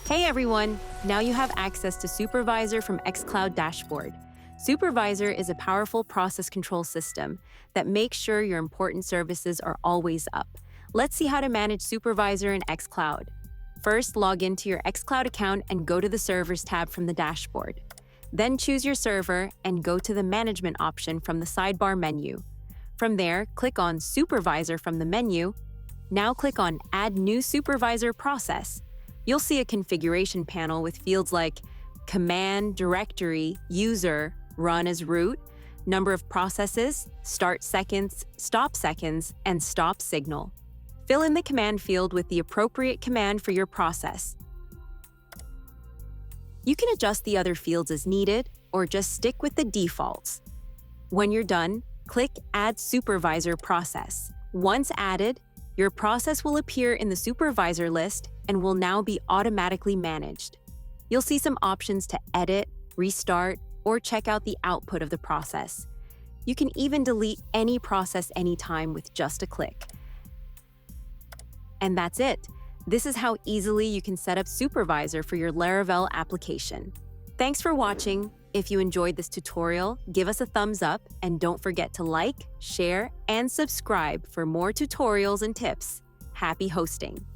Hey everyone! Now you have access to Supervisor from xCloud Dashboard. Supervisor is a powerful process control system that makes sure your important services are always up. Let's see how to manage Supervisor in xCloud. First, log into your xCloud account and go to the Servers tab from the dashboard. Then choose your server and go to the Management option from the sidebar menu. From there, click on Supervisor from the menu. Now click on Add New Supervisor Process. You'll see a configuration panel with fields like command, directory, user, run as root, number of processes, start seconds, and stop signal. Fill in the command field with the appropriate command for your process. You can adjust the other fields as needed or just stick with the defaults. When you're done, click Add Supervisor Process. Once added, your process will appear in the supervisor list and will now be automatically managed. You'll see some options to edit, restart, or check out the output of the process. You can even delete any process anytime with just a click. And that's it. This is how easily you can set up Supervisor for your Laravel application. Thanks for watching. If you enjoyed this tutorial, give us a thumbs up and don't forget to like, share, and subscribe for more tutorials and tips. Happy hosting!